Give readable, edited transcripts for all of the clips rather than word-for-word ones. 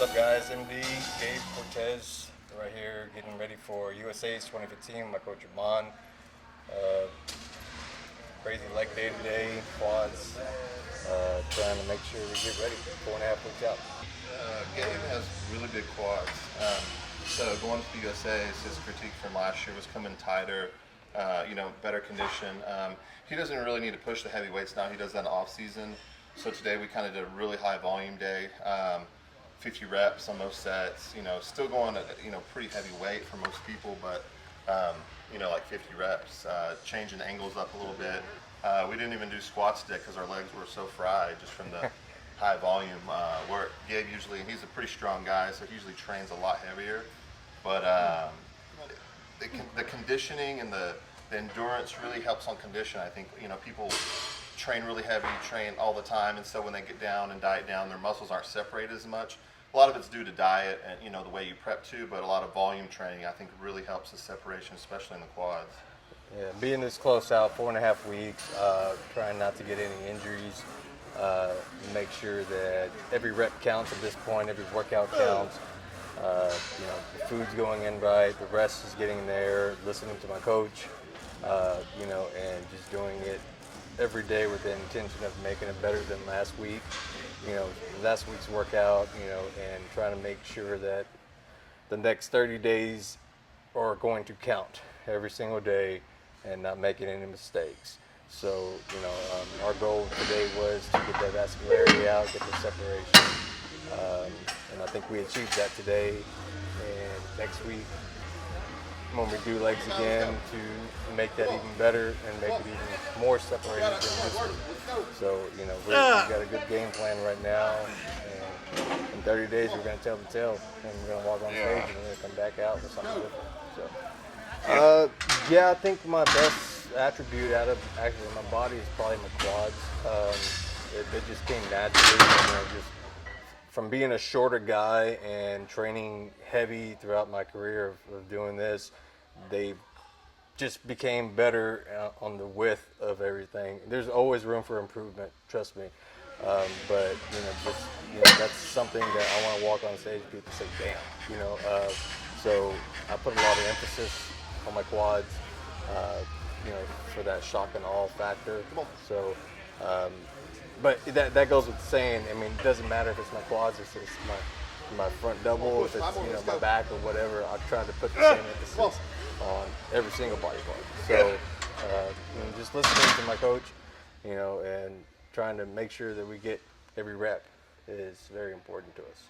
up, guys? MD Gabe Cortez right here, getting ready for USA's 2015. My coach Amon. Crazy leg day today, quads. Trying to make sure we get ready. 4.5 weeks out. Gabe has really big quads. So going to the USA, his critique from last year was coming tighter, better condition. He doesn't really need to push the heavy weights now. He does that in the off season. So today we kind of did a really high volume day, 50 reps on most sets. Still going at pretty heavy weight for most people, but like 50 reps. Changing the angles up a little bit. We didn't even do squats today because our legs were so fried just from the high volume work. Gabe usually, he's a pretty strong guy, so he usually trains a lot heavier. But the conditioning and the endurance really helps on condition. I think people train really heavy, train all the time, and so when they get down and diet down, their muscles aren't separated as much. A lot of it's due to diet and the way you prep too, but a lot of volume training I think really helps the separation, especially in the quads. Yeah, being this close out, 4.5 weeks, trying not to get any injuries. Make sure that every rep counts at this point, every workout counts. The food's going in right, the rest is getting there, listening to my coach, and just doing it every day with the intention of making it better than last week. Last week's workout, and trying to make sure that the next 30 days are going to count every single day and not making any mistakes. So, our goal today was to get that vascularity out, get the separation, and I think we achieved that today. And next week, when we do legs again, to make that even better and make it even more separated than this week. So, we've got a good game plan right now, and in 30 days we're going to tell the tale, and we're going to walk on stage and we're going to come back out with something different. So, I think my best attribute out of actually my body is probably my quads. They just came naturally, just from being a shorter guy and training heavy throughout my career of doing this. They just became better on the width of everything. There's always room for improvement, trust me. But that's something that I want to walk on stage. People say, "Damn," So I put a lot of emphasis on my quads. For that shock and awe factor. So, but that goes with saying. I mean, it doesn't matter if it's my quads, if it's my front double, if it's my back or whatever. I try to put the same emphasis on every single body part. So, just listening to my coach, and trying to make sure that we get every rep is very important to us.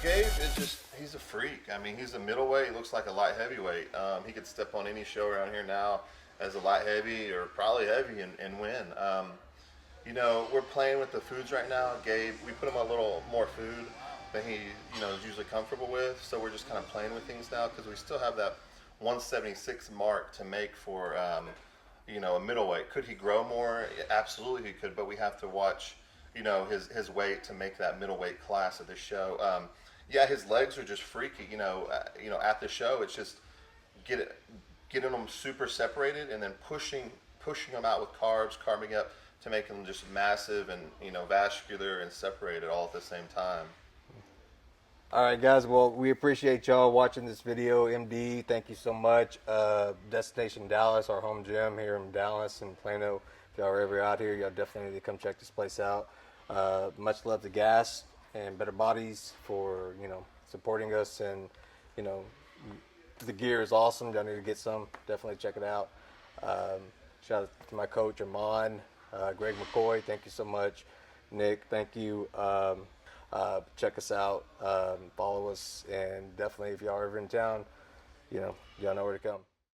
Gabe is he's a freak. I mean, he's a middleweight. He looks like a light heavyweight. He could step on any show around here now as a light heavy or probably heavy and win. We're playing with the foods right now. Gabe, we put him on a little more food than he, is usually comfortable with. So we're just kind of playing with things now because we still have that 176 mark to make for, a middleweight. Could he grow more? Absolutely he could, but we have to watch his weight to make that middleweight class of the show. His legs are just freaky. At the show, it's just getting them super separated and then pushing them out with carving up to make them just massive and vascular and separated all at the same time. All right, guys. Well, we appreciate y'all watching this video. MD, thank you so much. Destination Dallas, our home gym here in Dallas and Plano. If y'all are ever out here, y'all definitely need to come check this place out. Much love to Gas, and Better Bodies for supporting us, and the gear is awesome. Y'all need to get some. Definitely check it out. Shout out to my coach Amon, Greg McCoy. Thank you so much. Nick, thank you. Check us out. Follow us, and definitely if y'all are ever in town, y'all know where to come.